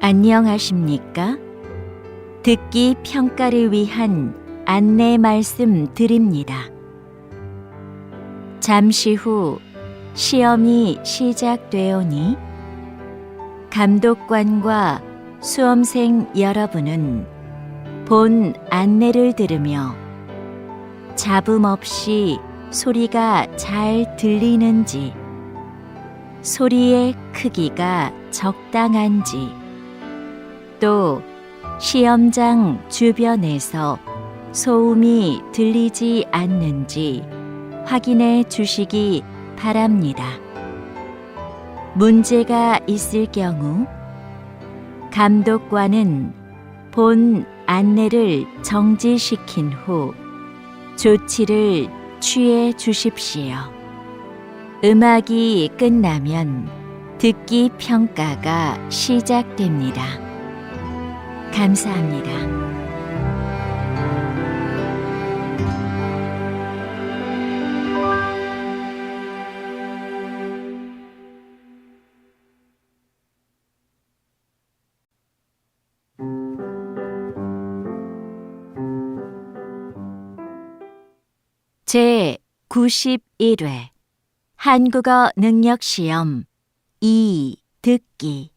안녕하십니까? 듣기 평가를 위한 안내 말씀 드립니다. 잠시 후 시험이 시작되오니 감독관과 수험생 여러분은 본 안내를 들으며 잡음 없이 소리가 잘 들리는지, 소리의 크기가 적당한지, 또 시험장 주변에서 소음이 들리지 않는지 확인해 주시기 바랍니다. 문제가 있을 경우 감독관은 본 안내를 정지시킨 후 조치를 취해 주십시오. 음악이 끝나면 듣기 평가가 시작됩니다. 감사합니다. 제 91회 한국어 능력시험 2 듣기.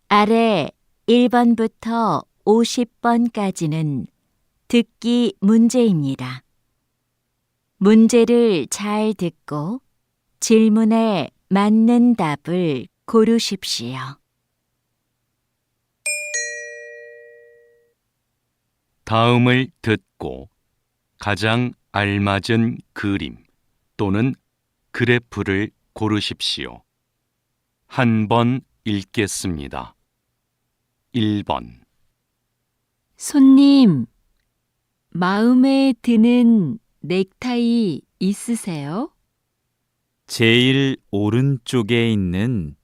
아래 1번부터 50번까지는 듣기 문제입니다. 문제를 잘 듣고 질문에 맞는 답을 고르십시오. 다음을 듣고 가장 알맞은 그림 또는 그래프를 고르십시오. 한 번 읽겠습니다. 1번. 손님, 마음에 드는 넥타이 있으세요? 제일 오른쪽에 있는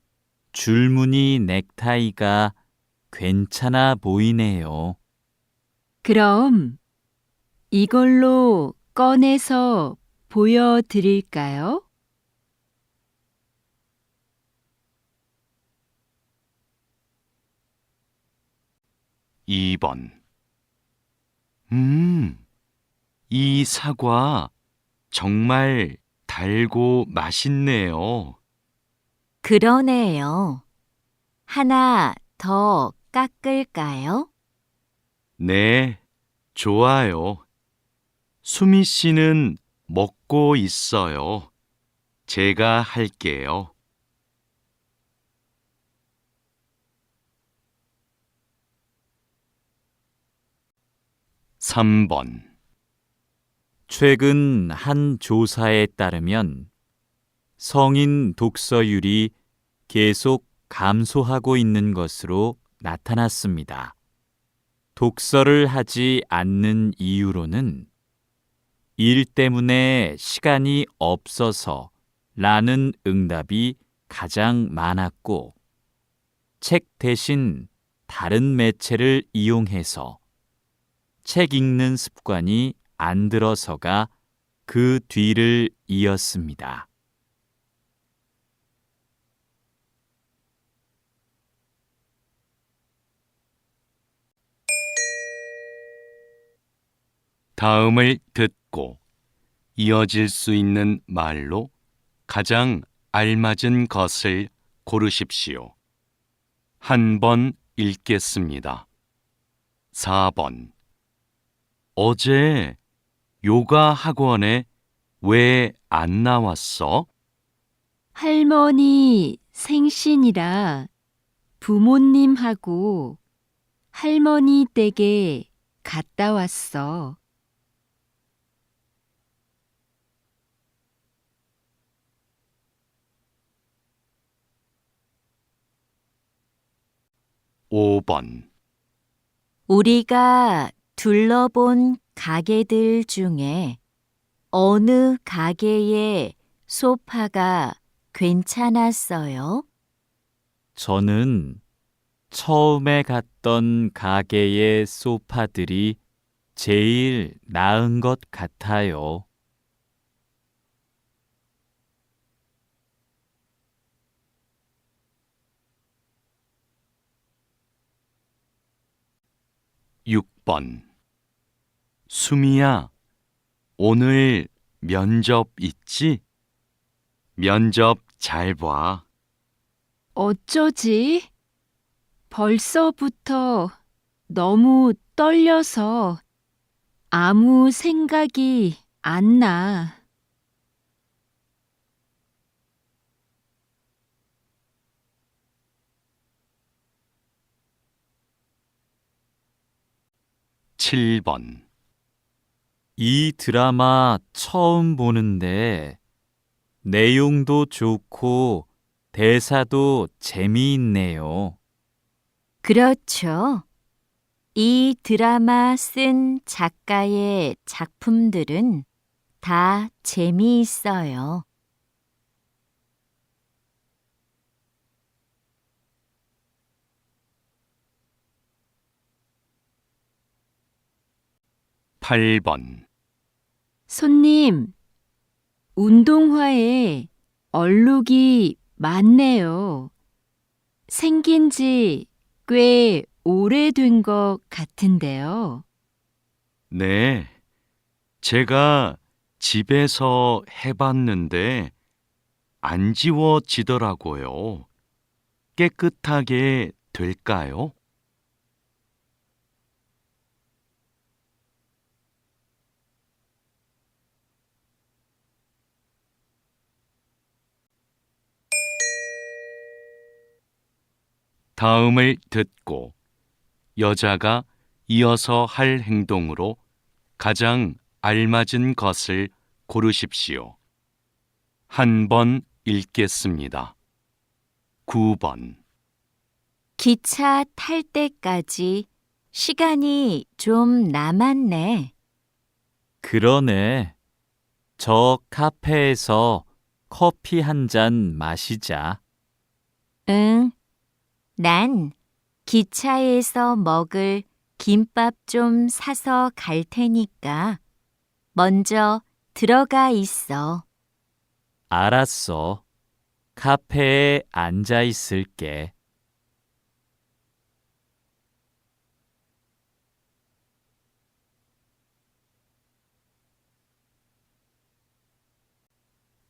줄무늬 넥타이가 괜찮아 보이네요. 그럼 이걸로 꺼내서 보여드릴까요? 2번. 이 사과 정말 달고 맛있네요. 그러네요. 하나 더 깎을까요? 네, 좋아요. 수미 씨는 먹고 있어요. 제가 할게요. 3번. 최근 한 조사에 따르면 성인 독서율이 계속 감소하고 있는 것으로 나타났습니다. 독서를 하지 않는 이유로는 일 때문에 시간이 없어서 라는 응답이 가장 많았고, 책 대신 다른 매체를 이용해서 책 읽는 습관이 안 들어서가 그 뒤를 이었습니다. 다음을 듣고 이어질 수 있는 말로 가장 알맞은 것을 고르십시오. 한 번 읽겠습니다. 4번. 어제 요가 학원에 왜 안 나왔어? 할머니 생신이라 부모님하고 할머니 댁에 갔다 왔어. 5번. 우리가 둘러본 가게들 중에 어느 가게의 소파가 괜찮았어요? 저는 처음에 갔던 가게의 소파들이 제일 나은 것 같아요. 6번. 수미야, 오늘 면접 있지? 면접 잘 봐. 어쩌지? 벌써부터 너무 떨려서 아무 생각이 안 나. 7번. 이 드라마 처음 보는데 내용도 좋고 대사도 재미있네요. 그렇죠. 이 드라마 쓴 작가의 작품들은 다 재미있어요. 8번. 손님, 운동화에 얼룩이 많네요. 생긴 지 꽤 오래된 것 같은데요. 네, 제가 집에서 해봤는데 안 지워지더라고요. 깨끗하게 될까요? '다음을 듣고 여자가 이어서 할 행동으로 가장 알맞은 것을 고르십시오. 한 번 읽겠습니다. 9번. 기차 탈 때까지 시간이 좀 남았네. 그러네. 저 카페에서 커피 한 잔 마시자. 응, 난 기차에서 먹을 김밥 좀 사서 갈 테니까 먼저 들어가 있어. 알았어. 카페에 앉아 있을게.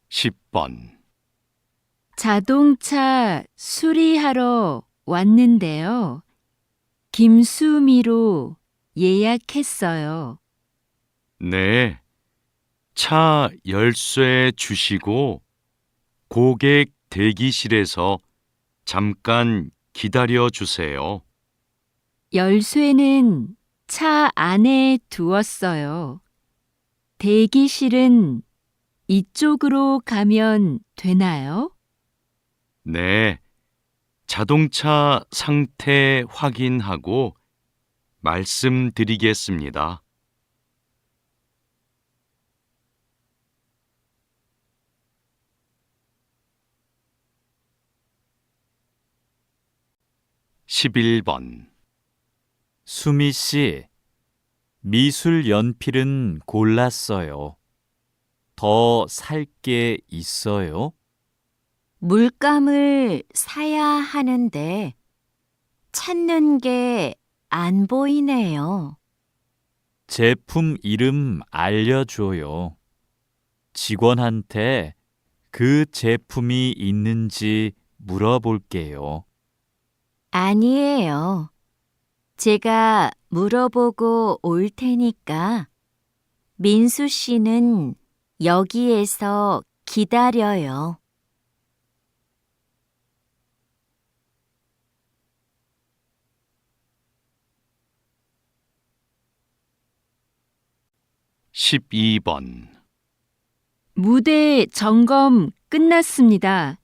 10번. 자동차 수리하러 왔는데요. 김수미로 예약했어요. 네, 차 열쇠 주시고 고객 대기실에서 잠깐 기다려 주세요. 열쇠는 차 안에 두었어요. 대기실은 이쪽으로 가면 되나요? 네, 자동차 상태 확인하고 말씀드리겠습니다. 11번. 수미 씨, 미술 연필은 골랐어요. 더 살 게 있어요? 물감을 사야 하는데 찾는 게 안 보이네요. 제품 이름 알려줘요. 직원한테 그 제품이 있는지 물어볼게요. 아니에요. 제가 물어보고 올 테니까 민수 씨는 여기에서 기다려요. 12번. 무대 점검 끝났습니다.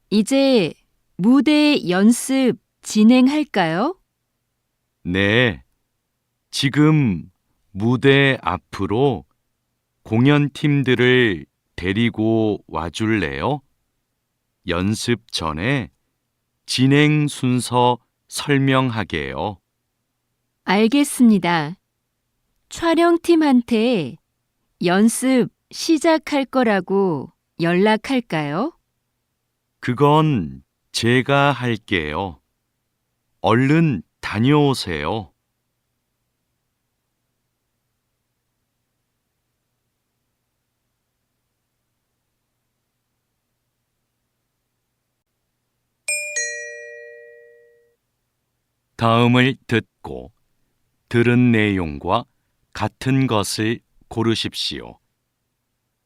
이제 무대 연습 진행할까요? 네, 지금 무대 앞으로 공연팀들을 데리고 와줄래요? 연습 전에 진행 순서 설명하게요. 알겠습니다. 촬영팀한테 연습 시작할 거라고 연락할까요? 그건 제가 할게요. 얼른 다녀오세요. 다음을 듣고 들은 내용과 같은 것을 고르십시오.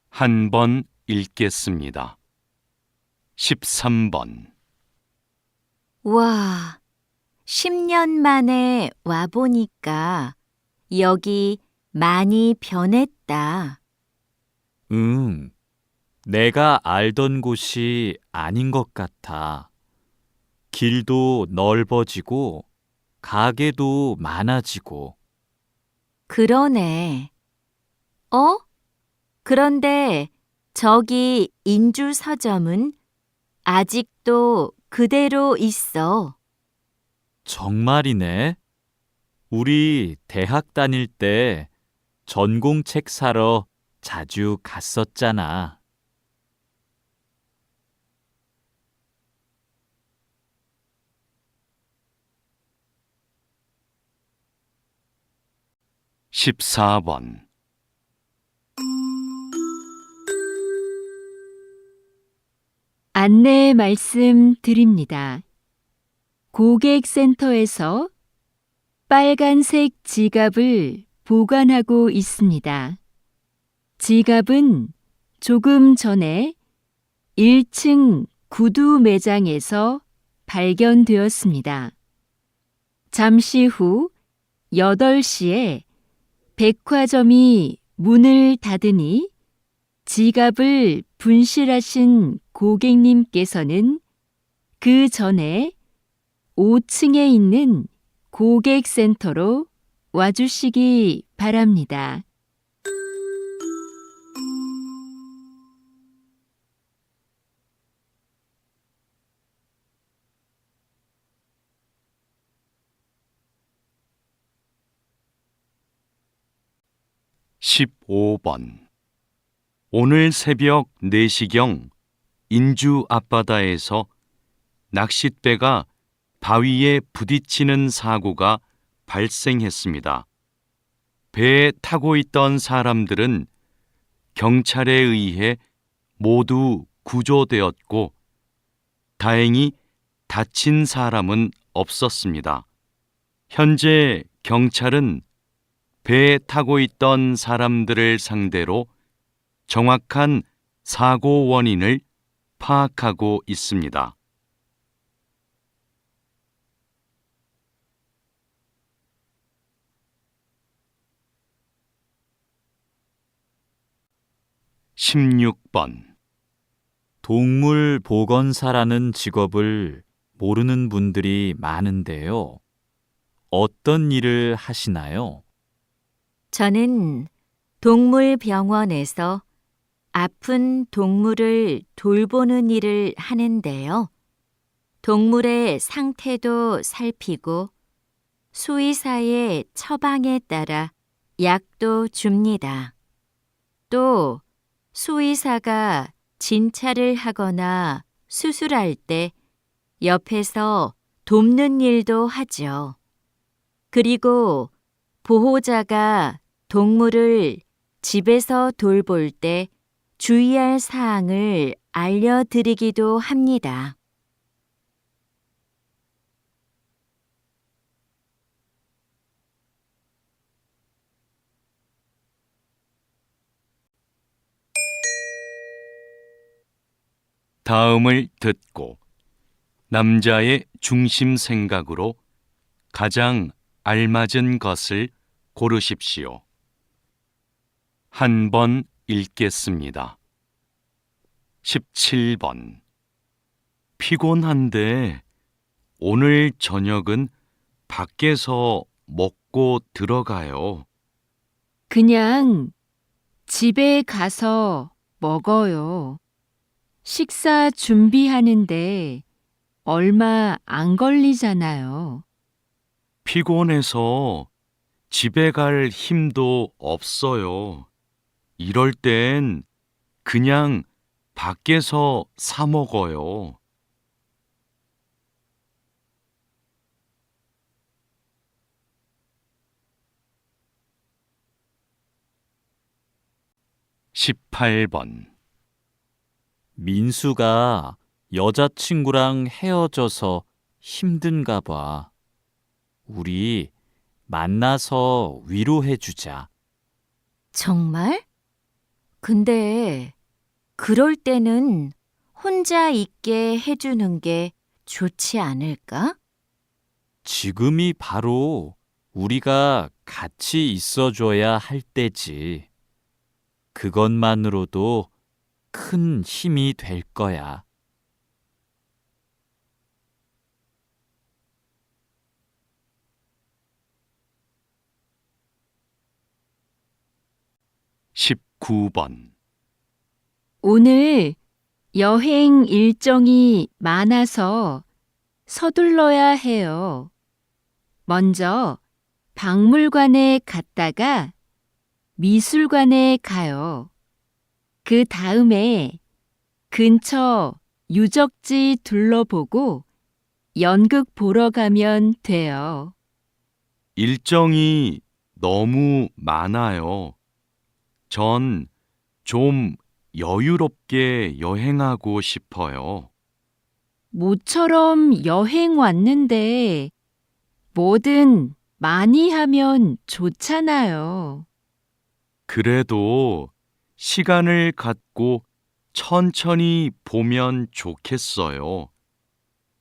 한 번 읽겠습니다. 13번. 와, 10년 만에 와보니까 여기 많이 변했다. 응, 내가 알던 곳이 아닌 것 같아. 길도 넓어지고, 가게도 많아지고. 그러네. 어? 그런데 저기 인주 서점은 아직도 그대로 있어. 정말이네. 우리 대학 다닐 때 전공책 사러 자주 갔었잖아. 십사 번. 안내 말씀 드립니다. 고객센터에서 빨간색 지갑을 보관하고 있습니다. 지갑은 조금 전에 1층 구두 매장에서 발견되었습니다. 잠시 후 8시에 백화점이 문을 닫으니 지갑을 분실하신 고객님께서는 그 전에 5층에 있는 고객센터로 와주시기 바랍니다. 십오 번. 오늘 새벽 4시경 인주 앞바다에서 낚싯배가 바위에 부딪히는 사고가 발생했습니다. 배에 타고 있던 사람들은 경찰에 의해 모두 구조되었고 다행히 다친 사람은 없었습니다. 현재 경찰은 배에 타고 있던 사람들을 상대로 정확한 사고 원인을 파악하고 있습니다. 십육 번. 동물 보건사라는 직업을 모르는 분들이 많은데요. 어떤 일을 하시나요? 저는 동물병원에서 아픈 동물을 돌보는 일을 하는데요. 동물의 상태도 살피고 수의사의 처방에 따라 약도 줍니다. 또 수의사가 진찰을 하거나 수술할 때 옆에서 돕는 일도 하죠. 그리고 보호자가 동물을 집에서 돌볼 때 주의할 사항을 알려드리기도 합니다. 다음을 듣고 남자의 중심 생각으로 가장 알맞은 것을 고르십시오. 한 번 읽겠습니다. 17번. 피곤한데 오늘 저녁은 밖에서 먹고 들어가요. 그냥 집에 가서 먹어요. 식사 준비하는데 얼마 안 걸리잖아요. 피곤해서 집에 갈 힘도 없어요. 이럴 땐 그냥 밖에서 사 먹어요. 십팔 번. 민수가 여자친구랑 헤어져서 힘든가 봐. 우리 만나서 위로해 주자. 정말? 근데 그럴 때는 혼자 있게 해주는 게 좋지 않을까? 지금이 바로 우리가 같이 있어줘야 할 때지. 그것만으로도 큰 힘이 될 거야. 십구 번 오늘 여행 일정이 많아서 서둘러야 해요. 먼저 박물관에 갔다가 미술관에 가요. 그 다음에 근처 유적지 둘러보고 연극 보러 가면 돼요. 일정이 너무 많아요. 전 좀 여유롭게 여행하고 싶어요. 모처럼 여행 왔는데 뭐든 많이 하면 좋잖아요. 그래도 시간을 갖고 천천히 보면 좋겠어요.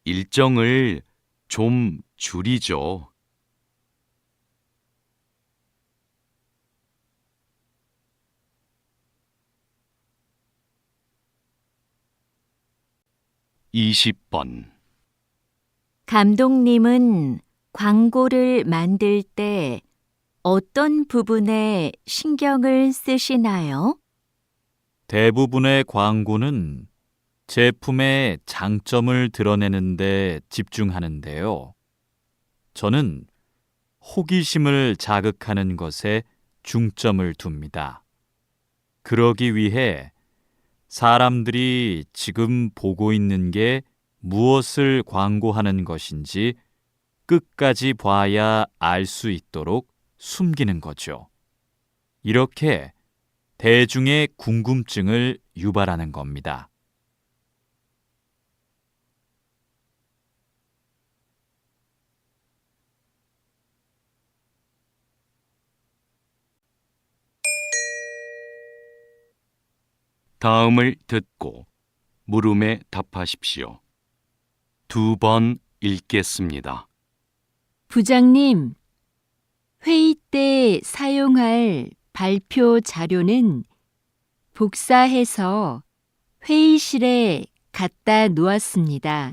일정을 좀 줄이죠. 이십 번 감독님은 광고를 만들 때 어떤 부분에 신경을 쓰시나요? 대부분의 광고는 제품의 장점을 드러내는 데 집중하는데요. 저는 호기심을 자극하는 것에 중점을 둡니다. 그러기 위해 사람들이 지금 보고 있는 게 무엇을 광고하는 것인지 끝까지 봐야 알 수 있도록 숨기는 거죠. 이렇게 대중의 궁금증을 유발하는 겁니다. 다음을 듣고 물음에 답하십시오. 2번 읽겠습니다. 부장님, 회의 때 사용할 발표 자료는 복사해서 회의실에 갖다 놓았습니다.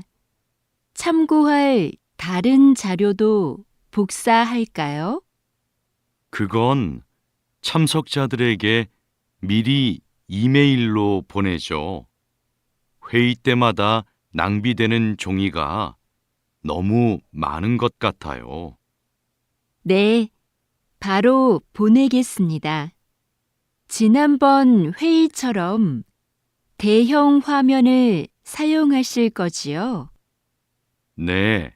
참고할 다른 자료도 복사할까요? 그건 참석자들에게 미리 이메일로 보내죠. 회의 때마다 낭비되는 종이가 너무 많은 것 같아요. 네, 바로 보내겠습니다. 지난번 회의처럼 대형 화면을 사용하실 거지요? 네.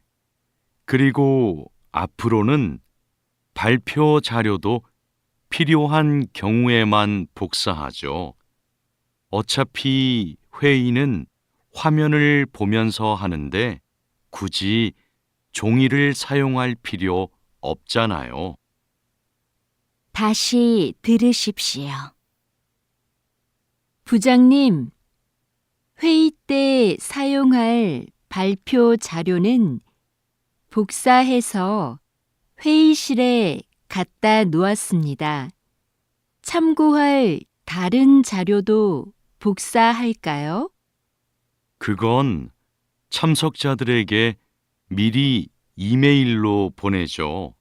그리고 앞으로는 발표 자료도 필요한 경우에만 복사하죠. 어차피 회의는 화면을 보면서 하는데 굳이 종이를 사용할 필요 없잖아요. 다시 들으십시오. 부장님, 회의 때 사용할 발표 자료는 복사해서 회의실에 갖다 놓았습니다. 참고할 다른 자료도 복사할까요? 그건 참석자들에게 미리 이메일로 보내죠.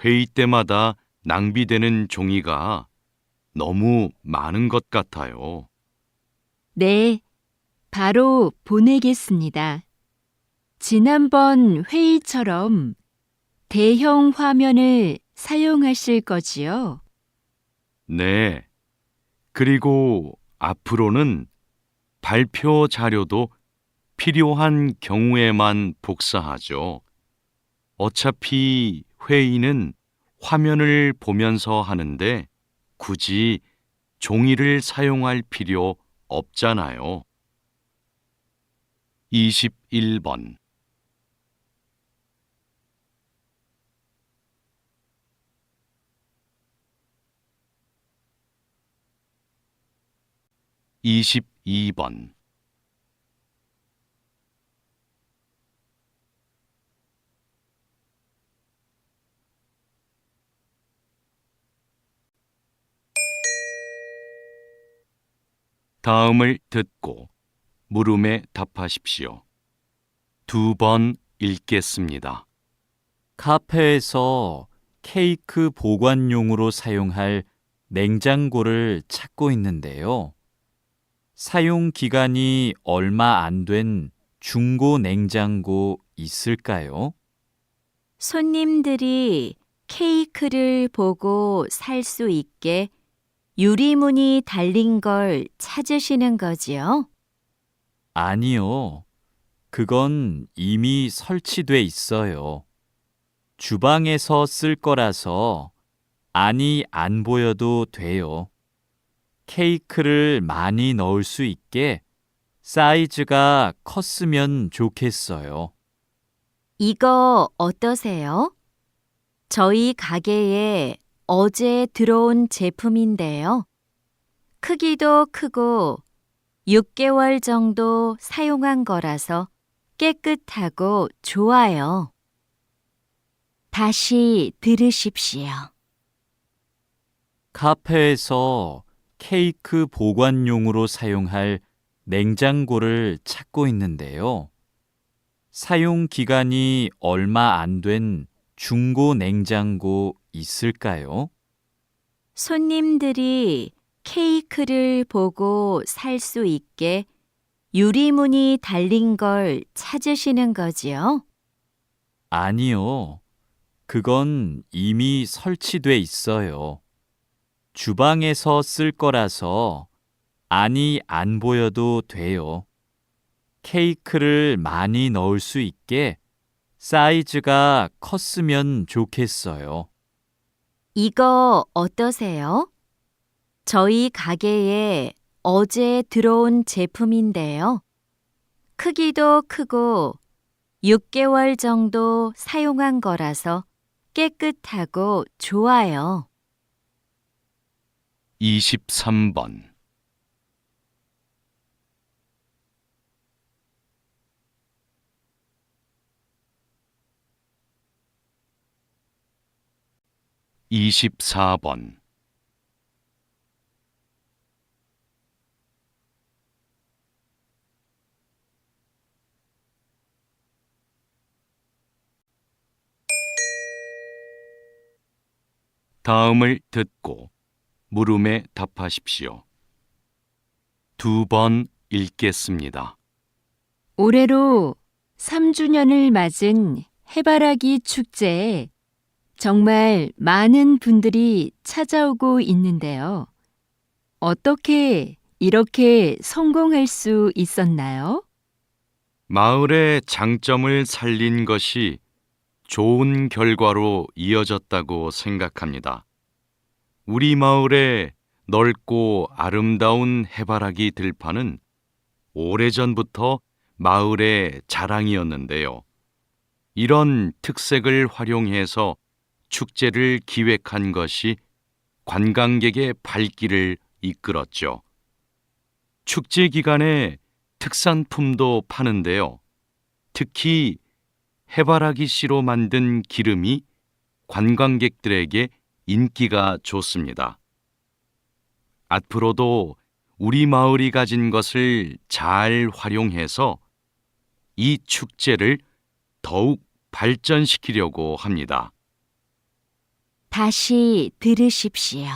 회의 때마다 낭비되는 종이가 너무 많은 것 같아요. 네, 바로 보내겠습니다. 지난번 회의처럼 대형 화면을 사용하실 거지요? 네. 그리고 앞으로는 발표 자료도 필요한 경우에만 복사하죠. 어차피 회의는 화면을 보면서 하는데 굳이 종이를 사용할 필요 없잖아요. 21번 22번. 다음을 듣고 물음에 답하십시오. 2번 읽겠습니다. 카페에서 케이크 보관용으로 사용할 냉장고를 찾고 있는데요. 사용 기간이 얼마 안 된 중고 냉장고 있을까요? 손님들이 케이크를 보고 살 수 있게 유리문이 달린 걸 찾으시는 거지요? 아니요. 그건 이미 설치돼 있어요. 주방에서 쓸 거라서 안이 안 보여도 돼요. 케이크를 많이 넣을 수 있게 사이즈가 컸으면 좋겠어요. 이거 어떠세요? 저희 가게에 어제 들어온 제품인데요. 크기도 크고 6개월 정도 사용한 거라서 깨끗하고 좋아요. 다시 들으십시오. 카페에서 케이크 보관용으로 사용할 냉장고를 찾고 있는데요. 사용 기간이 얼마 안 된 중고 냉장고 있을까요? 손님들이 케이크를 보고 살 수 있게 유리문이 달린 걸 찾으시는 거지요? 아니요. 그건 이미 설치돼 있어요. 주방에서 쓸 거라서 안이 안 보여도 돼요. 케이크를 많이 넣을 수 있게 사이즈가 컸으면 좋겠어요. 이거 어떠세요? 저희 가게에 어제 들어온 제품인데요. 크기도 크고 6개월 정도 사용한 거라서 깨끗하고 좋아요. 23번. (24번) 다음을 듣고 물음에 답하십시오. 2번 읽겠습니다. 올해로 3주년을 맞은 해바라기 축제에 정말 많은 분들이 찾아오고 있는데요. 어떻게 이렇게 성공할 수 있었나요? 마을의 장점을 살린 것이 좋은 결과로 이어졌다고 생각합니다. 우리 마을의 넓고 아름다운 해바라기 들판은 오래전부터 마을의 자랑이었는데요. 이런 특색을 활용해서 축제를 기획한 것이 관광객의 발길을 이끌었죠. 축제 기간에 특산품도 파는데요. 특히 해바라기 씨로 만든 기름이 관광객들에게 인기가 좋습니다. 앞으로도 우리 마을이 가진 것을 잘 활용해서 이 축제를 더욱 발전시키려고 합니다. 다시 들으십시오.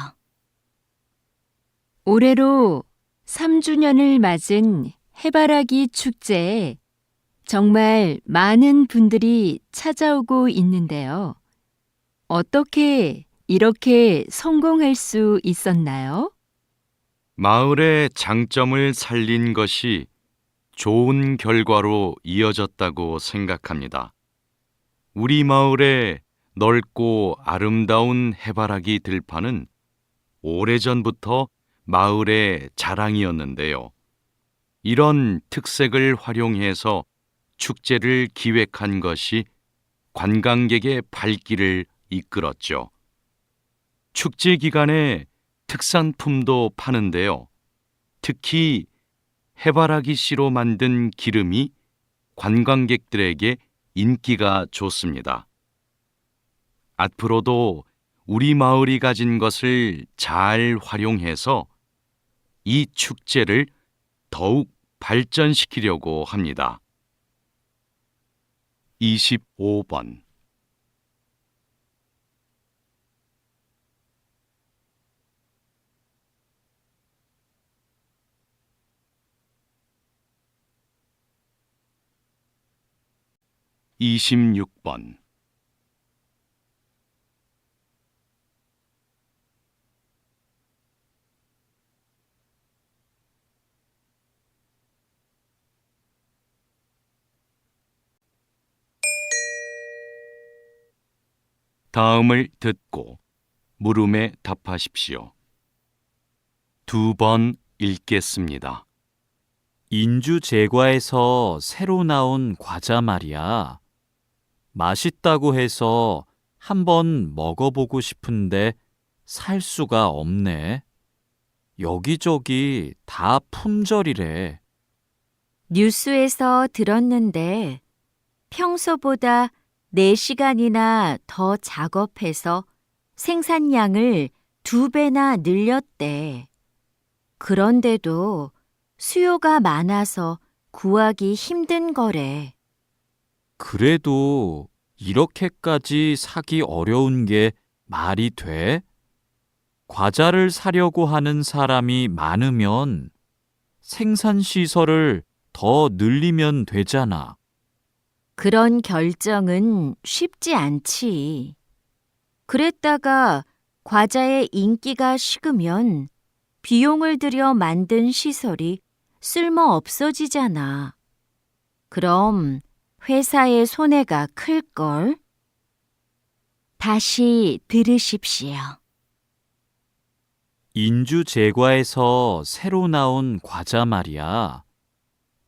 올해로 3주년을 맞은 해바라기 축제에 정말 많은 분들이 찾아오고 있는데요. 어떻게 이렇게 성공할 수 있었나요? 마을의 장점을 살린 것이 좋은 결과로 이어졌다고 생각합니다. 우리 마을의 넓고 아름다운 해바라기 들판은 오래전부터 마을의 자랑이었는데요. 이런 특색을 활용해서 축제를 기획한 것이 관광객의 발길을 이끌었죠. 축제 기간에 특산품도 파는데요. 특히 해바라기 씨로 만든 기름이 관광객들에게 인기가 좋습니다. 앞으로도 우리 마을이 가진 것을 잘 활용해서 이 축제를 더욱 발전시키려고 합니다. 25번. (26번) 다음을 듣고 물음에 답하십시오. 2번 읽겠습니다. 인주 제과에서 새로 나온 과자 말이야. 맛있다고 해서 한번 먹어보고 싶은데 살 수가 없네. 여기저기 다 품절이래. 뉴스에서 들었는데 평소보다 4시간이나 더 작업해서 생산량을 2배나 늘렸대. 그런데도 수요가 많아서 구하기 힘든 거래. 그래도 이렇게까지 사기 어려운 게 말이 돼? 과자를 사려고 하는 사람이 많으면 생산시설을 더 늘리면 되잖아. 그런 결정은 쉽지 않지. 그랬다가 과자의 인기가 식으면 비용을 들여 만든 시설이 쓸모 없어지잖아. 그럼 회사의 손해가 클걸? 다시 들으십시오. 인주 제과에서 새로 나온 과자 말이야.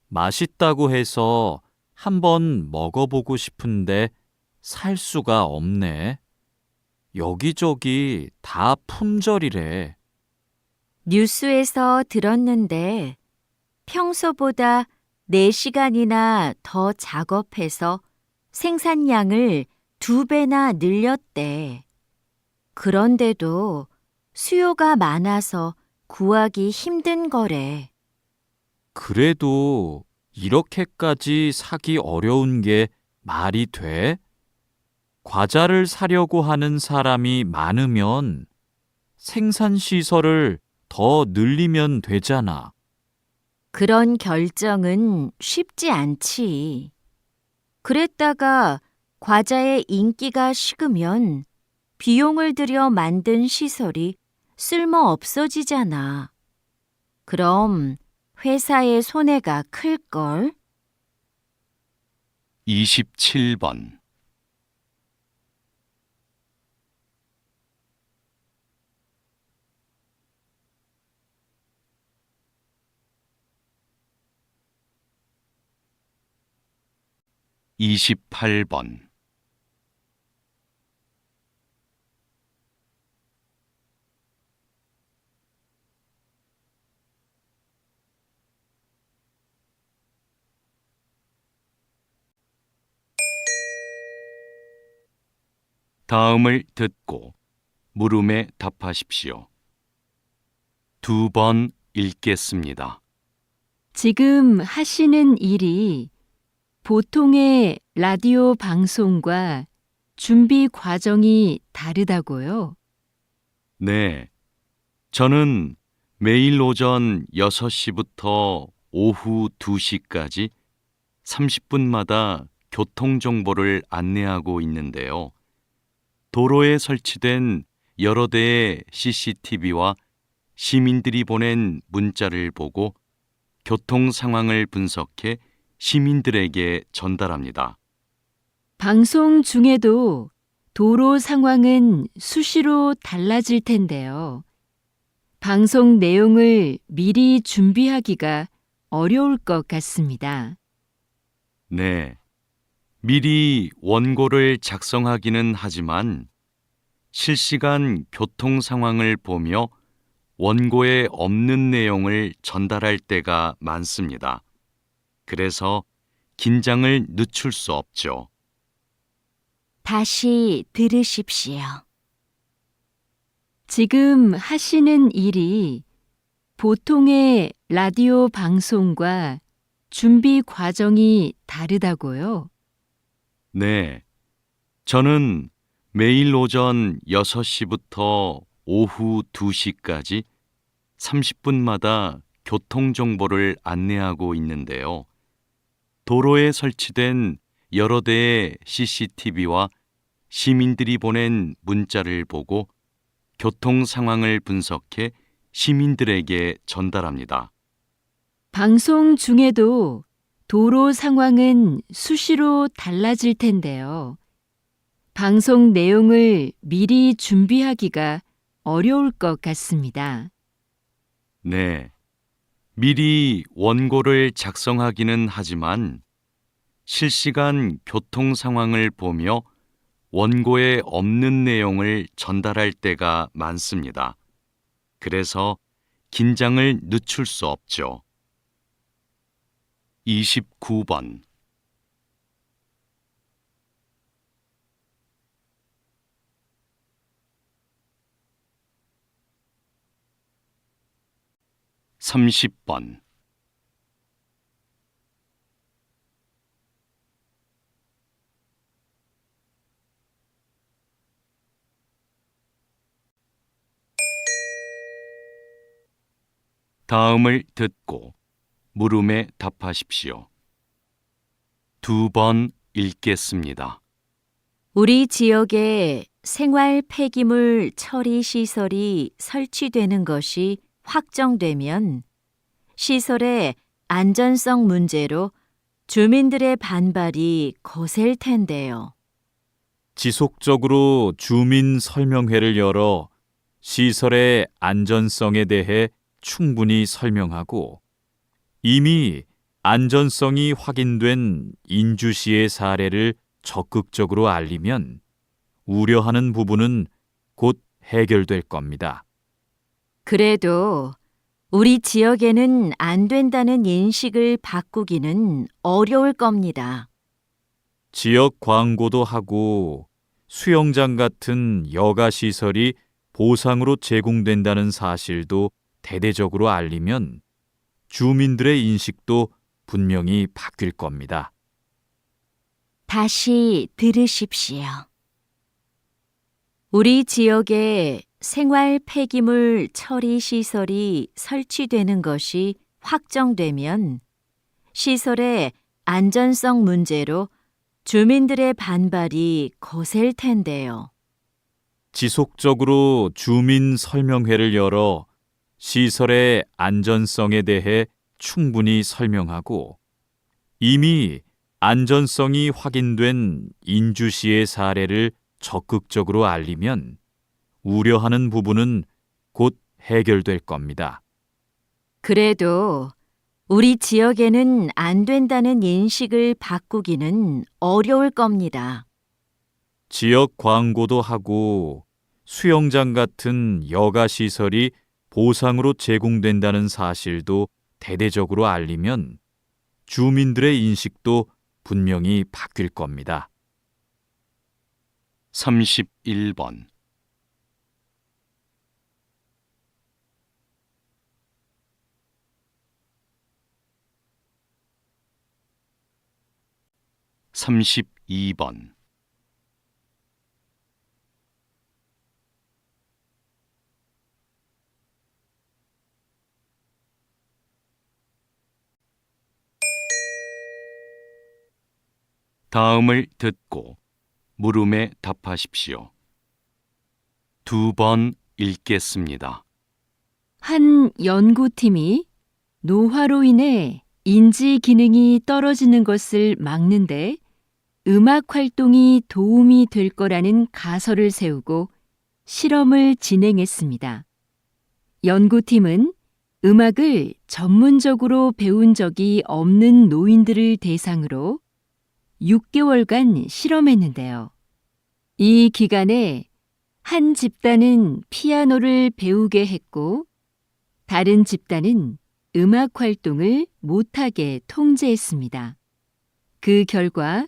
맛있다고 해서 한번 먹어보고 싶은데 살 수가 없네. 여기저기 다 품절이래. 뉴스에서 들었는데 평소보다 4시간이나 더 작업해서 생산량을 2배나 늘렸대. 그런데도 수요가 많아서 구하기 힘든 거래. 그래도 이렇게까지 사기 어려운 게 말이 돼? 과자를 사려고 하는 사람이 많으면 생산시설을 더 늘리면 되잖아. 그런 결정은 쉽지 않지. 그랬다가 과자의 인기가 식으면 비용을 들여 만든 시설이 쓸모 없어지잖아. 그럼 회사의 손해가 클걸? 27번. (28번) 다음을 듣고 물음에 답하십시오. 2번 읽겠습니다. 지금 하시는 일이 보통의 라디오 방송과 준비 과정이 다르다고요? 네, 저는 매일 오전 6시부터 오후 2시까지 30분마다 교통정보를 안내하고 있는데요. 도로에 설치된 여러 대의 CCTV와 시민들이 보낸 문자를 보고 교통 상황을 분석해 시민들에게 전달합니다. 방송 중에도 도로 상황은 수시로 달라질 텐데요. 방송 내용을 미리 준비하기가 어려울 것 같습니다. 네, 미리 원고를 작성하기는 하지만 실시간 교통 상황을 보며 원고에 없는 내용을 전달할 때가 많습니다. 그래서 긴장을 늦출 수 없죠. 다시 들으십시오. 지금 하시는 일이 보통의 라디오 방송과 준비 과정이 다르다고요? 네. 저는 매일 오전 6시부터 오후 2시까지 30분마다 교통정보를 안내하고 있는데요. 도로에 설치된 여러 대의 CCTV와 시민들이 보낸 문자를 보고 교통 상황을 분석해 시민들에게 전달합니다. 방송 중에도 도로 상황은 수시로 달라질 텐데요. 방송 내용을 미리 준비하기가 어려울 것 같습니다. 네. 미리 원고를 작성하기는 하지만 실시간 교통 상황을 보며 원고에 없는 내용을 전달할 때가 많습니다. 그래서 긴장을 늦출 수 없죠. 29번. (30번) 다음을 듣고 물음에 답하십시오. 2번 읽겠습니다. 우리 지역에 생활 폐기물 처리 시설이 설치되는 것이 확정되면 시설의 안전성 문제로 주민들의 반발이 거셀 텐데요. 지속적으로 주민 설명회를 열어 시설의 안전성에 대해 충분히 설명하고 이미 안전성이 확인된 인주시의 사례를 적극적으로 알리면 우려하는 부분은 곧 해결될 겁니다. 그래도 우리 지역에는 안 된다는 인식을 바꾸기는 어려울 겁니다. 지역 광고도 하고 수영장 같은 여가 시설이 보상으로 제공된다는 사실도 대대적으로 알리면 주민들의 인식도 분명히 바뀔 겁니다. 다시 들으십시오. 우리 지역에 생활 폐기물 처리 시설이 설치되는 것이 확정되면 시설의 안전성 문제로 주민들의 반발이 거셀 텐데요. 지속적으로 주민 설명회를 열어 시설의 안전성에 대해 충분히 설명하고 이미 안전성이 확인된 인주시의 사례를 적극적으로 알리면 우려하는 부분은 곧 해결될 겁니다. 그래도 우리 지역에는 안 된다는 인식을 바꾸기는 어려울 겁니다. 지역 광고도 하고 수영장 같은 여가 시설이 보상으로 제공된다는 사실도 대대적으로 알리면 주민들의 인식도 분명히 바뀔 겁니다. 31번. (32번) 다음을 듣고 물음에 답하십시오. 2번 읽겠습니다. 한 연구팀이 노화로 인해 인지 기능이 떨어지는 것을 막는데 음악 활동이 도움이 될 거라는 가설을 세우고 실험을 진행했습니다. 연구팀은 음악을 전문적으로 배운 적이 없는 노인들을 대상으로 6개월간 실험했는데요. 이 기간에 한 집단은 피아노를 배우게 했고 다른 집단은 음악 활동을 못하게 통제했습니다. 그 결과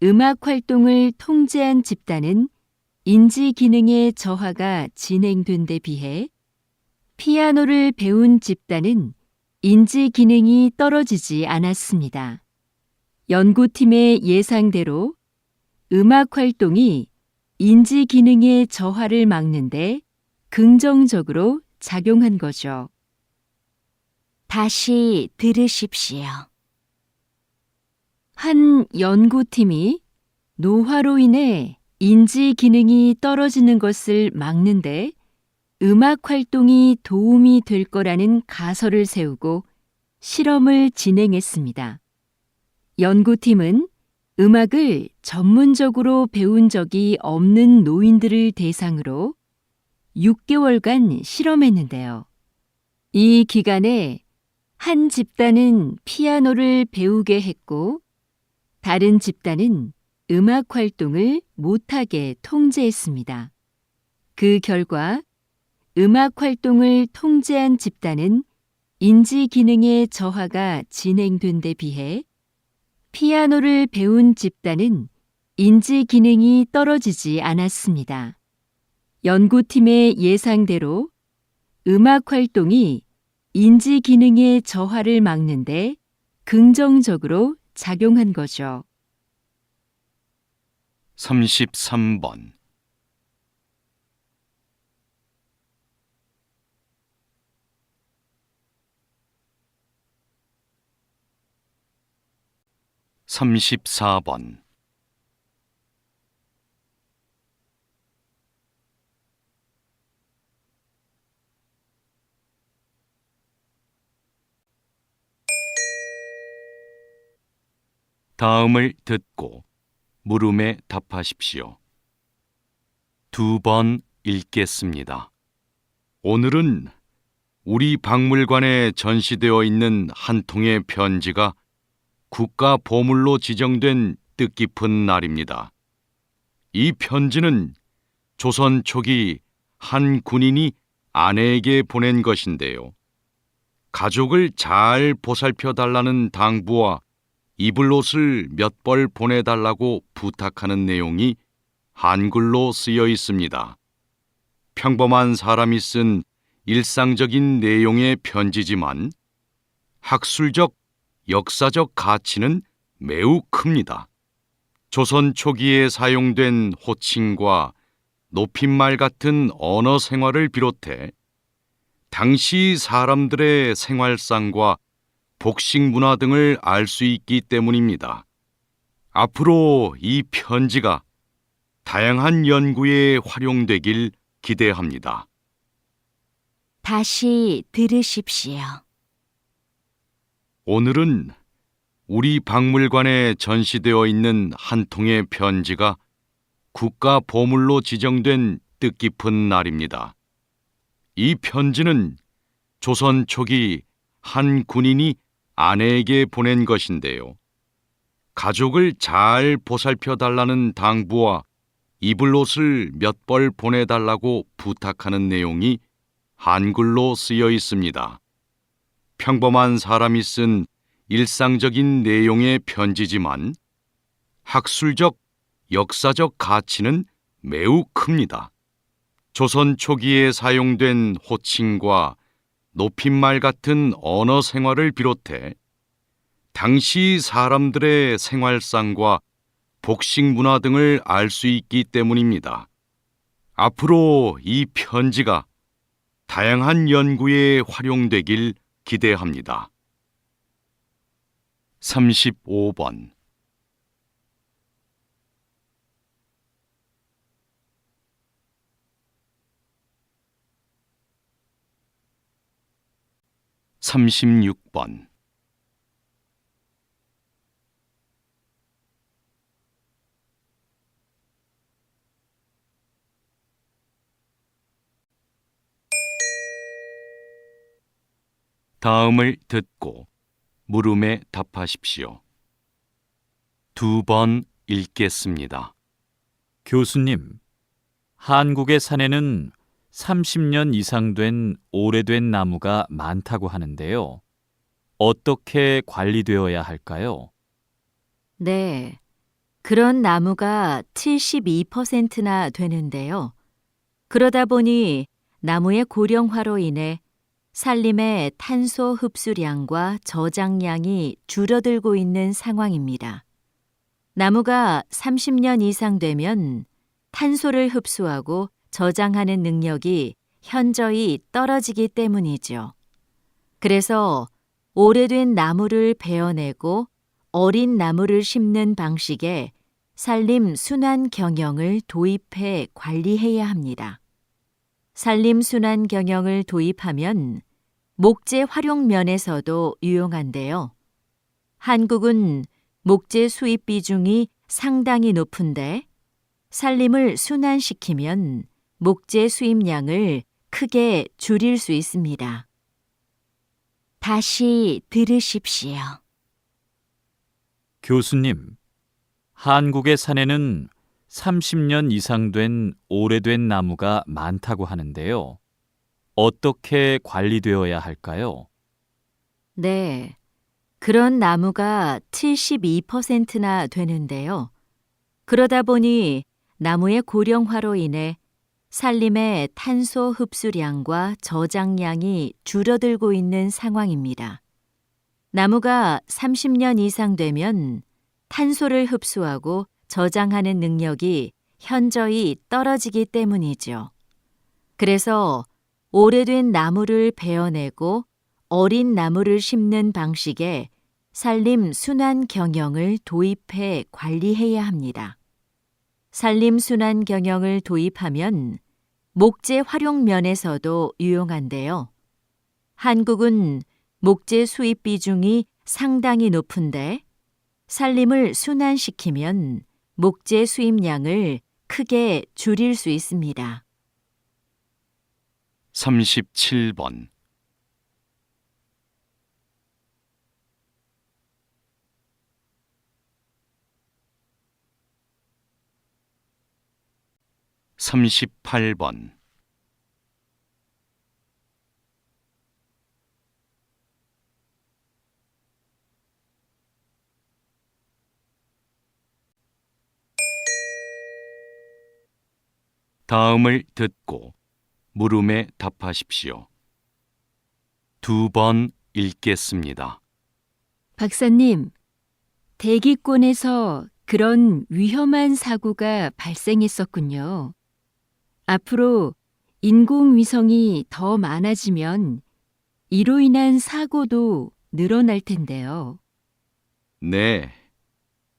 음악 활동을 통제한 집단은 인지 기능의 저하가 진행된 데 비해 피아노를 배운 집단은 인지 기능이 떨어지지 않았습니다. 연구팀의 예상대로 음악 활동이 인지 기능의 저하를 막는데 긍정적으로 작용한 거죠. 다시 들으십시오. 한 연구팀이 노화로 인해 인지 기능이 떨어지는 것을 막는데 음악 활동이 도움이 될 거라는 가설을 세우고 실험을 진행했습니다. 연구팀은 음악을 전문적으로 배운 적이 없는 노인들을 대상으로 6개월간 실험했는데요. 이 기간에 한 집단은 피아노를 배우게 했고 다른 집단은 음악 활동을 못하게 통제했습니다. 그 결과 음악 활동을 통제한 집단은 인지 기능의 저하가 진행된 데 비해 피아노를 배운 집단은 인지 기능이 떨어지지 않았습니다. 연구팀의 예상대로 음악 활동이 인지 기능의 저하를 막는데 긍정적으로 작용한 거죠. 33번. 삼십사 번. 다음을 듣고 물음에 답하십시오. 2번 읽겠습니다. 오늘은 우리 박물관에 전시되어 있는 한 통의 편지가 국가 보물로 지정된 뜻깊은 날입니다. 이 편지는 조선 초기 한 군인이 아내에게 보낸 것인데요. 가족을 잘 보살펴 달라는 당부와 입을 옷을 몇 벌 보내달라고 부탁하는 내용이 한글로 쓰여 있습니다. 평범한 사람이 쓴 일상적인 내용의 편지지만 학술적, 역사적 가치는 매우 큽니다. 조선 초기에 사용된 호칭과 높임말 같은 언어 생활을 비롯해 당시 사람들의 생활상과 복식 문화 등을 알 수 있기 때문입니다. 앞으로 이 편지가 다양한 연구에 활용되길 기대합니다. 다시 들으십시오. 오늘은 우리 박물관에 전시되어 있는 한 통의 편지가 국가 보물로 지정된 뜻깊은 날입니다. 이 편지는 조선 초기 한 군인이 아내에게 보낸 것인데요. 가족을 잘 보살펴 달라는 당부와 입을 옷을 몇 벌 보내달라고 부탁하는 내용이 한글로 쓰여 있습니다. 평범한 사람이 쓴 일상적인 내용의 편지지만 학술적, 역사적 가치는 매우 큽니다. 조선 초기에 사용된 호칭과 높임말 같은 언어 생활을 비롯해 당시 사람들의 생활상과 복식 문화 등을 알 수 있기 때문입니다. 앞으로 이 편지가 다양한 연구에 활용되길 기대합니다. 35번. 삼십육 번. 다음을 듣고 물음에 답하십시오. 2번 읽겠습니다. 교수님, 한국의 산에는 30년 이상 된 오래된 나무가 많다고 하는데요. 어떻게 관리되어야 할까요? 네. 그런 나무가 72%나 되는데요. 그러다 보니 나무의 고령화로 인해 산림의 탄소 흡수량과 저장량이 줄어들고 있는 상황입니다. 나무가 30년 이상 되면 탄소를 흡수하고 저장하는 능력이 현저히 떨어지기 때문이죠. 그래서 오래된 나무를 베어내고 어린 나무를 심는 방식의 산림 순환 경영을 도입해 관리해야 합니다. 산림 순환 경영을 도입하면 목재 활용 면에서도 유용한데요. 한국은 목재 수입 비중이 상당히 높은데 산림을 순환시키면 목재 수입량을 크게 줄일 수 있습니다. 다시 들으십시오. 교수님, 한국의 산에는 30년 이상 된 오래된 나무가 많다고 하는데요. 어떻게 관리되어야 할까요? 네. 그런 나무가 72%나 되는데요. 그러다 보니 나무의 고령화로 인해 산림의 탄소 흡수량과 저장량이 줄어들고 있는 상황입니다. 나무가 30년 이상 되면 탄소를 흡수하고 저장하는 능력이 현저히 떨어지기 때문이죠. 그래서 오래된 나무를 베어내고 어린 나무를 심는 방식의 산림 순환 경영을 도입해 관리해야 합니다. 산림 순환 경영을 도입하면 목재 활용 면에서도 유용한데요. 한국은 목재 수입 비중이 상당히 높은데 산림을 순환시키면 목재 수입량을 크게 줄일 수 있습니다. 37번. 삼십팔 번. 다음을 듣고 물음에 답하십시오. 2번 읽겠습니다. 박사님, 대기권에서 그런 위험한 사고가 발생했었군요. 앞으로 인공위성이 더 많아지면 이로 인한 사고도 늘어날 텐데요. 네.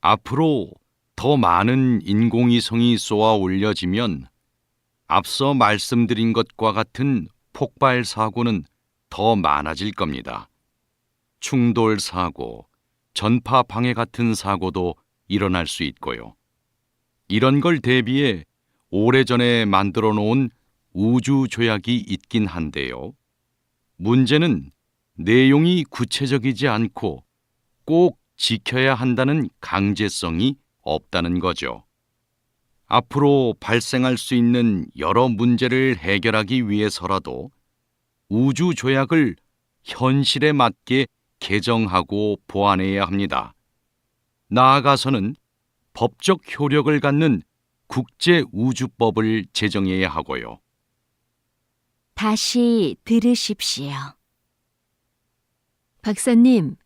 앞으로 더 많은 인공위성이 쏘아 올려지면 앞서 말씀드린 것과 같은 폭발 사고는 더 많아질 겁니다. 충돌 사고, 전파 방해 같은 사고도 일어날 수 있고요. 이런 걸 대비해 오래전에 만들어 놓은 우주 조약이 있긴 한데요. 문제는 내용이 구체적이지 않고 꼭 지켜야 한다는 강제성이 없다는 거죠. 앞으로 발생할 수 있는 여러 문제를 해결하기 위해서라도 우주 조약을 현실에 맞게 개정하고 보완해야 합니다. 나아가서는 법적 효력을 갖는 국제우주법을 제정해야 하고요. 다시 들으십시오. 박사님,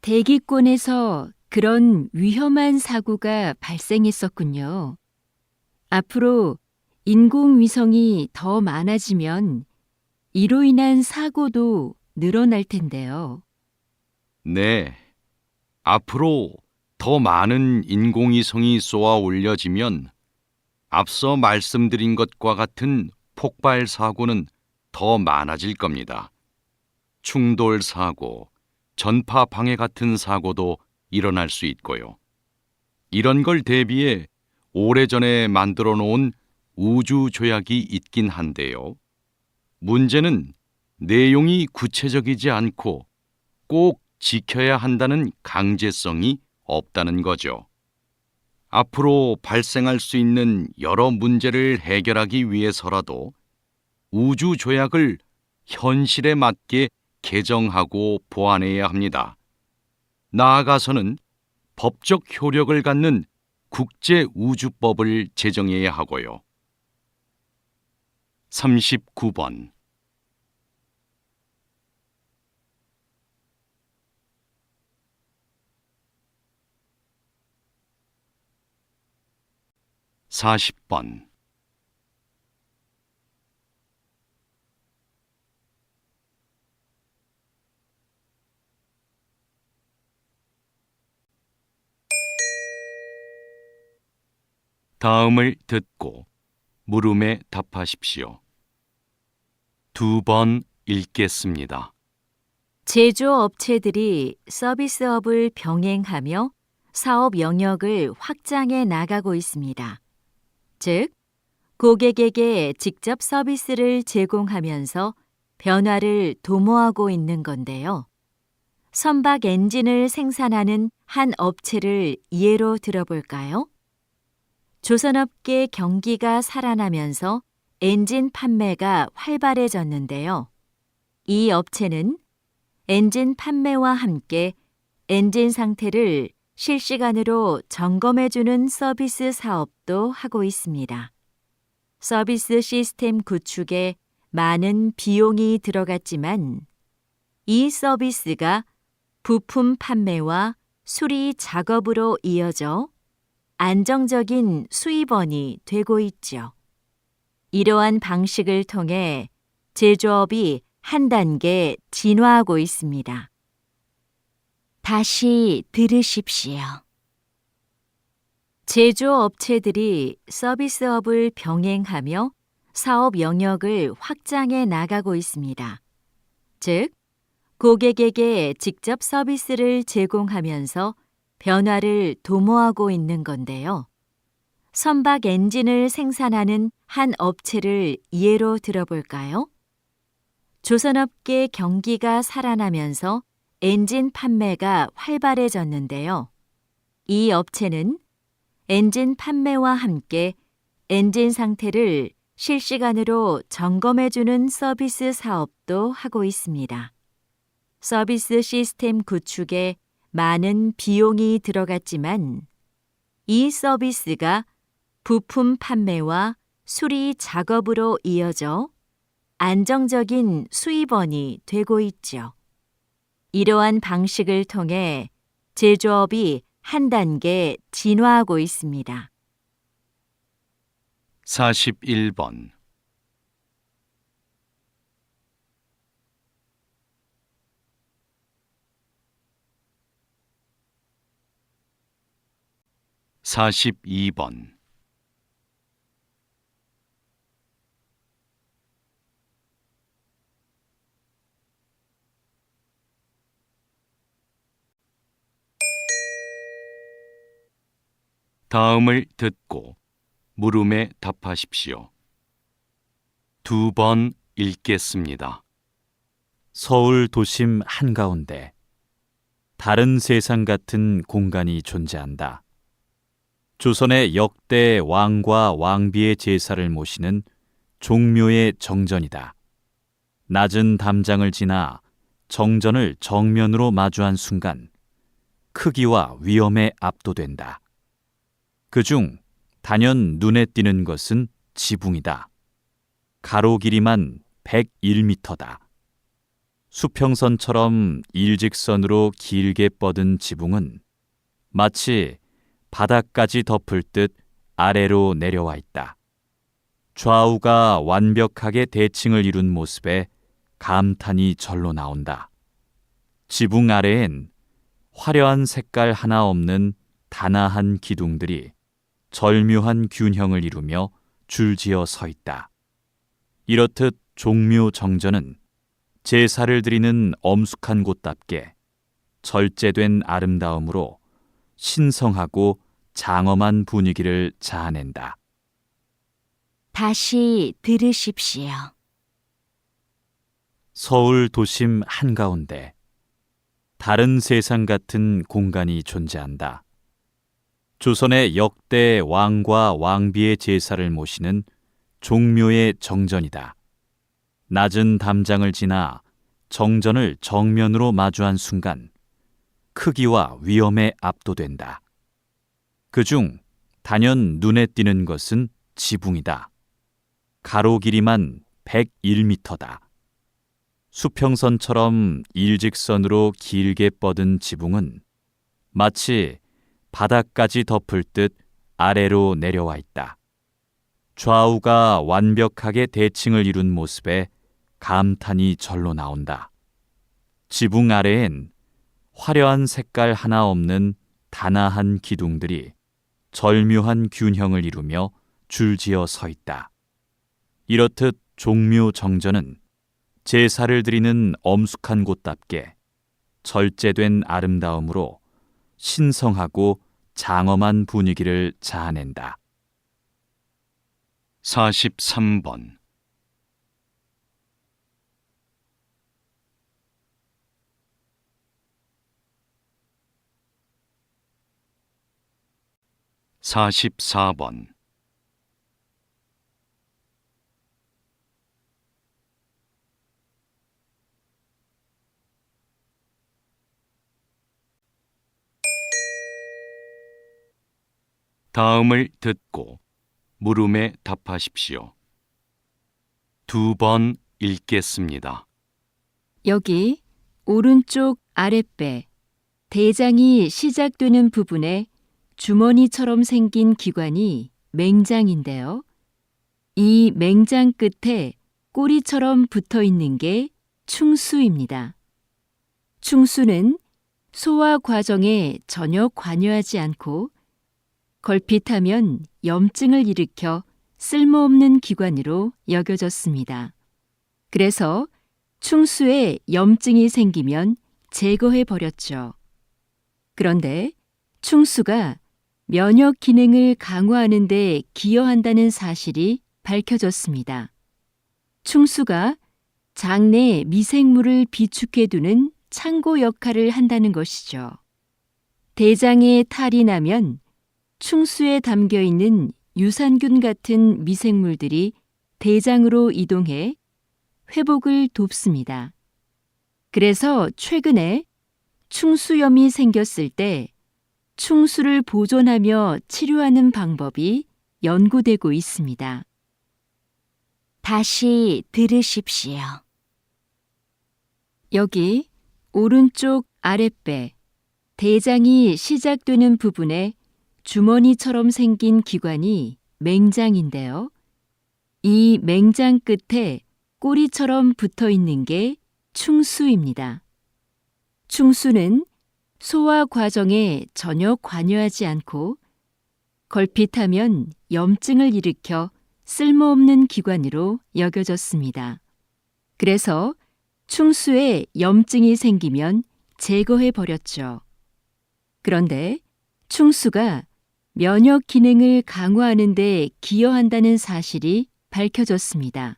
대기권에서 그런 위험한 사고가 발생했었군요. 앞으로 인공위성이 더 많아지면 이로 인한 사고도 늘어날 텐데요. 네. 앞으로 더 많은 인공위성이 쏘아 올려지면 앞서 말씀드린 것과 같은 폭발 사고는 더 많아질 겁니다. 충돌 사고, 전파 방해 같은 사고도 일어날 수 있고요. 이런 걸 대비해 오래전에 만들어 놓은 우주 조약이 있긴 한데요. 문제는 내용이 구체적이지 않고 꼭 지켜야 한다는 강제성이 없다는 거죠. 앞으로 발생할 수 있는 여러 문제를 해결하기 위해서라도 우주 조약을 현실에 맞게 개정하고 보완해야 합니다. 나아가서는 법적 효력을 갖는 국제우주법을 제정해야 하고요. 39번. (40번) '다음을 듣고 물음에 답하십시오. 2번 읽겠습니다. 제조업체들이 서비스업을 병행하며 사업 영역을 확장해 나가고 있습니다. 즉, 고객에게 직접 서비스를 제공하면서 변화를 도모하고 있는 건데요. 선박 엔진을 생산하는 한 업체를 예로 들어볼까요? 조선업계 경기가 살아나면서 엔진 판매가 활발해졌는데요. 이 업체는 엔진 판매와 함께 엔진 상태를 실시간으로 점검해주는 서비스 사업도 하고 있습니다. 서비스 시스템 구축에 많은 비용이 들어갔지만 이 서비스가 부품 판매와 수리 작업으로 이어져 안정적인 수입원이 되고 있죠. 이러한 방식을 통해 제조업이 한 단계 진화하고 있습니다. 다시 들으십시오. 제조업체들이 서비스업을 병행하며 사업 영역을 확장해 나가고 있습니다. 즉, 고객에게 직접 서비스를 제공하면서 변화를 도모하고 있는 건데요. 선박 엔진을 생산하는 한 업체를 예로 들어볼까요? 조선업계 경기가 살아나면서 엔진 판매가 활발해졌는데요. 이 업체는 엔진 판매와 함께 엔진 상태를 실시간으로 점검해주는 서비스 사업도 하고 있습니다. 서비스 시스템 구축에 많은 비용이 들어갔지만 이 서비스가 부품 판매와 수리 작업으로 이어져 안정적인 수입원이 되고 있죠. 이러한 방식을 통해 제조업이 한 단계 진화하고 있습니다. 41번. 42번. '다음을 듣고 물음에 답하십시오. 2번 읽겠습니다. 서울 도심 한가운데 다른 세상 같은 공간이 존재한다. 조선의 역대 왕과 왕비의 제사를 모시는 종묘의 정전이다. 낮은 담장을 지나 정전을 정면으로 마주한 순간 크기와 위엄에 압도된다. 그중 단연 눈에 띄는 것은 지붕이다. 가로 길이만 101m다. 수평선처럼 일직선으로 길게 뻗은 지붕은 마치 바닥까지 덮을 듯 아래로 내려와 있다. 좌우가 완벽하게 대칭을 이룬 모습에 감탄이 절로 나온다. 지붕 아래엔 화려한 색깔 하나 없는 단아한 기둥들이 절묘한 균형을 이루며 줄지어 서 있다. 이렇듯 종묘 정전은 제사를 드리는 엄숙한 곳답게 절제된 아름다움으로 신성하고 장엄한 분위기를 자아낸다. 다시 들으십시오. 서울 도심 한가운데 다른 세상 같은 공간이 존재한다. 조선의 역대 왕과 왕비의 제사를 모시는 종묘의 정전이다. 낮은 담장을 지나 정전을 정면으로 마주한 순간 크기와 위험에 압도된다. 그중 단연 눈에 띄는 것은 지붕이다. 가로 길이만 101m다. 수평선처럼 일직선으로 길게 뻗은 지붕은 마치 바닥까지 덮을 듯 아래로 내려와 있다. 좌우가 완벽하게 대칭을 이룬 모습에 감탄이 절로 나온다. 지붕 아래엔 화려한 색깔 하나 없는 단아한 기둥들이 절묘한 균형을 이루며 줄지어 서 있다. 이렇듯 종묘정전은 제사를 드리는 엄숙한 곳답게 절제된 아름다움으로 신성하고 장엄한 분위기를 자아낸다. 43번 44번 다음을 듣고 물음에 답하십시오. 2번 읽겠습니다. 여기 오른쪽 아랫배, 대장이 시작되는 부분에 주머니처럼 생긴 기관이 맹장인데요. 이 맹장 끝에 꼬리처럼 붙어 있는 게 충수입니다. 충수는 소화 과정에 전혀 관여하지 않고 걸핏하면 염증을 일으켜 쓸모없는 기관으로 여겨졌습니다. 그래서 충수에 염증이 생기면 제거해 버렸죠. 그런데 충수가 면역 기능을 강화하는 데 기여한다는 사실이 밝혀졌습니다. 충수가 장내 미생물을 비축해두는 창고 역할을 한다는 것이죠. 대장에 탈이 나면 충수에 담겨 있는 유산균 같은 미생물들이 대장으로 이동해 회복을 돕습니다. 그래서 최근에 충수염이 생겼을 때 충수를 보존하며 치료하는 방법이 연구되고 있습니다. 다시 들으십시오. 여기 오른쪽 아랫배, 대장이 시작되는 부분에 주머니처럼 생긴 기관이 맹장인데요. 이 맹장 끝에 꼬리처럼 붙어 있는 게 충수입니다. 충수는 소화 과정에 전혀 관여하지 않고 걸핏하면 염증을 일으켜 쓸모없는 기관으로 여겨졌습니다. 그래서 충수에 염증이 생기면 제거해 버렸죠. 그런데 충수가 면역 기능을 강화하는 데 기여한다는 사실이 밝혀졌습니다.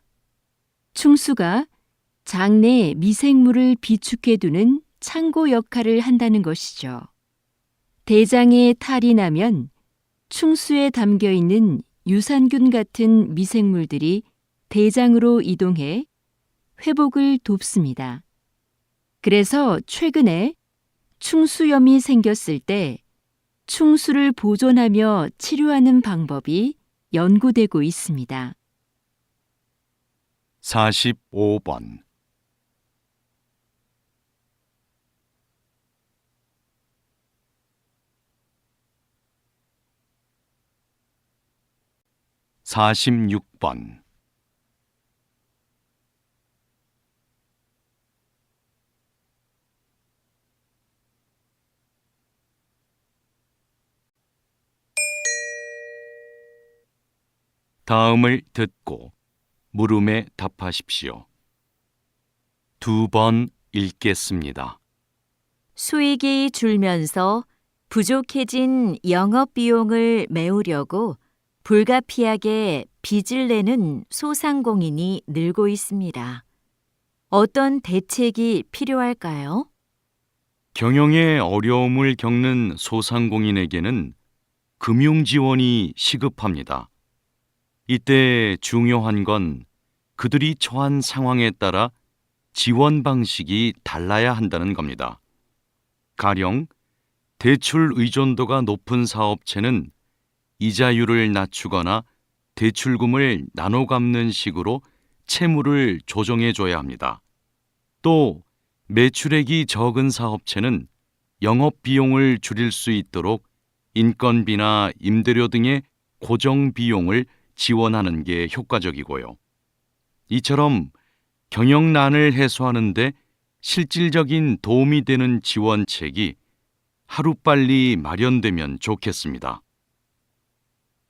충수가 장내 미생물을 비축해두는 창고 역할을 한다는 것이죠. 대장에 탈이 나면 충수에 담겨 있는 유산균 같은 미생물들이 대장으로 이동해 회복을 돕습니다. 그래서 최근에 충수염이 생겼을 때 충수를 보존하며 치료하는 방법이 연구되고 있습니다. 45번 46번 다음을 듣고 물음에 답하십시오. 2번 읽겠습니다. 수익이 줄면서 부족해진 영업 비용을 메우려고 불가피하게 빚을 내는 소상공인이 늘고 있습니다. 어떤 대책이 필요할까요? 경영에 어려움을 겪는 소상공인에게는 금융 지원이 시급합니다. 이때 중요한 건 그들이 처한 상황에 따라 지원 방식이 달라야 한다는 겁니다. 가령 대출 의존도가 높은 사업체는 이자율을 낮추거나 대출금을 나눠 갚는 식으로 채무를 조정해 줘야 합니다. 또 매출액이 적은 사업체는 영업 비용을 줄일 수 있도록 인건비나 임대료 등의 고정 비용을 지원하는 게 효과적이고요. 이처럼 경영난을 해소하는 데 실질적인 도움이 되는 지원책이 하루빨리 마련되면 좋겠습니다.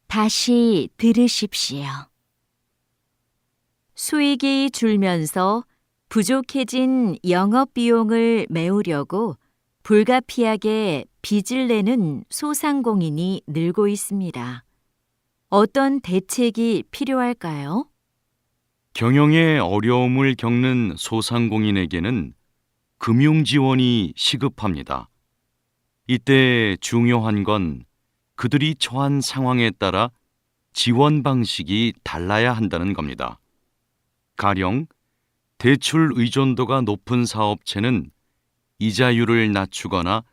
다시 들으십시오. 수익이 줄면서 부족해진 영업 비용을 메우려고 불가피하게 빚을 내는 소상공인이 늘고 있습니다. 어떤 대책이 필요할까요? 경영에 어려움을 겪는 소상공인에게는 금융 지원이 시급합니다. 이때 중요한 건 그들이 처한 상황에 따라 지원 방식이 달라야 한다는 겁니다. 가령 대출 의존도가 높은 사업체는 이자율을 낮추거나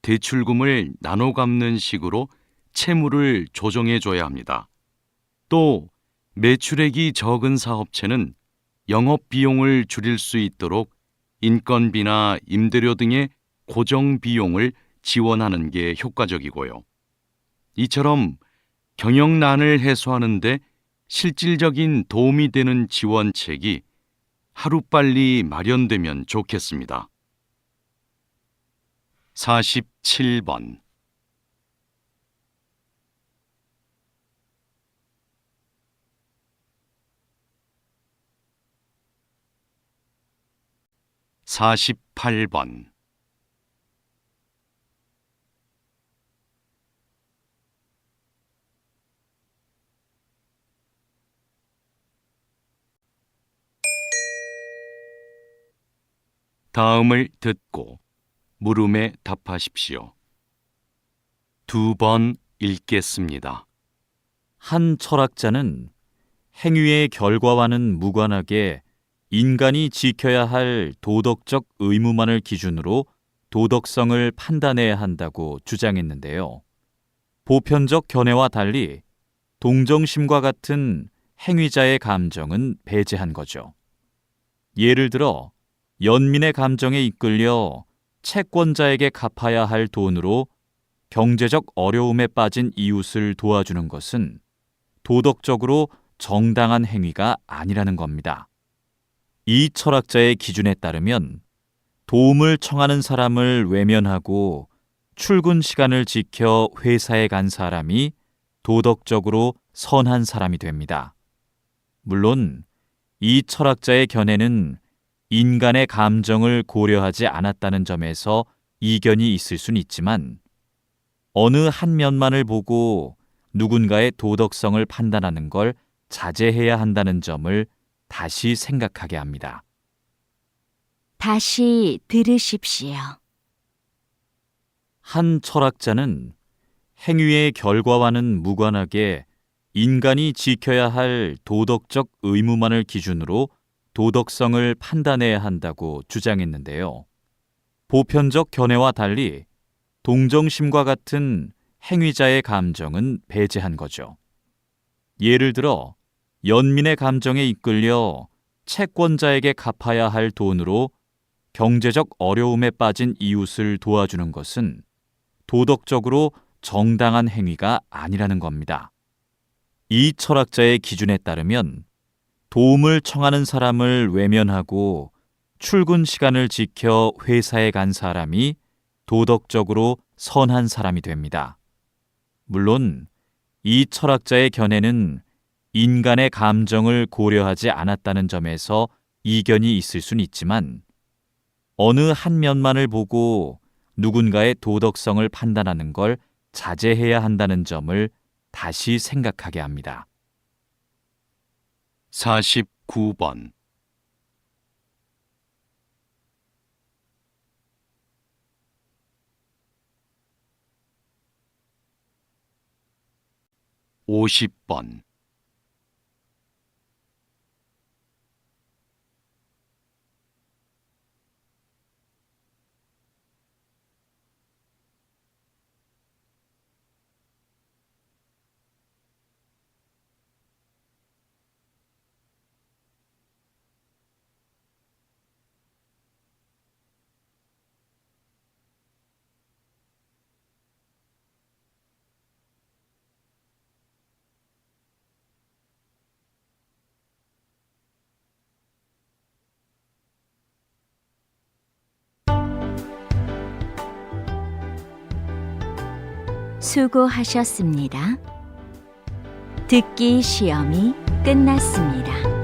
대출금을 나눠 갚는 식으로 채무를 조정해 줘야 합니다. 또 매출액이 적은 사업체는 영업 비용을 줄일 수 있도록 인건비나 임대료 등의 고정 비용을 지원하는 게 효과적이고요. 이처럼 경영난을 해소하는 데 실질적인 도움이 되는 지원책이 하루빨리 마련되면 좋겠습니다. 47번 48번 다음을 듣고 물음에 답하십시오. 2번 읽겠습니다. 한 철학자는 행위의 결과와는 무관하게 인간이 지켜야 할 도덕적 의무만을 기준으로 도덕성을 판단해야 한다고 주장했는데요. 보편적 견해와 달리 동정심과 같은 행위자의 감정은 배제한 거죠. 예를 들어 연민의 감정에 이끌려 채권자에게 갚아야 할 돈으로 경제적 어려움에 빠진 이웃을 도와주는 것은 도덕적으로 정당한 행위가 아니라는 겁니다. 이 철학자의 기준에 따르면 도움을 청하는 사람을 외면하고 출근 시간을 지켜 회사에 간 사람이 도덕적으로 선한 사람이 됩니다. 물론 이 철학자의 견해는 인간의 감정을 고려하지 않았다는 점에서 이견이 있을 순 있지만 어느 한 면만을 보고 누군가의 도덕성을 판단하는 걸 자제해야 한다는 점을 다시 생각하게 합니다. 다시 들으십시오. 한 철학자는 행위의 결과와는 무관하게 인간이 지켜야 할 도덕적 의무만을 기준으로 도덕성을 판단해야 한다고 주장했는데요. 보편적 견해와 달리 동정심과 같은 행위자의 감정은 배제한 거죠. 예를 들어 연민의 감정에 이끌려 채권자에게 갚아야 할 돈으로 경제적 어려움에 빠진 이웃을 도와주는 것은 도덕적으로 정당한 행위가 아니라는 겁니다. 이 철학자의 기준에 따르면 도움을 청하는 사람을 외면하고 출근 시간을 지켜 회사에 간 사람이 도덕적으로 선한 사람이 됩니다. 물론 이 철학자의 견해는 인간의 감정을 고려하지 않았다는 점에서 이견이 있을 순 있지만 어느 한 면만을 보고 누군가의 도덕성을 판단하는 걸 자제해야 한다는 점을 다시 생각하게 합니다. 49번 50번 수고하셨습니다. 듣기 시험이 끝났습니다.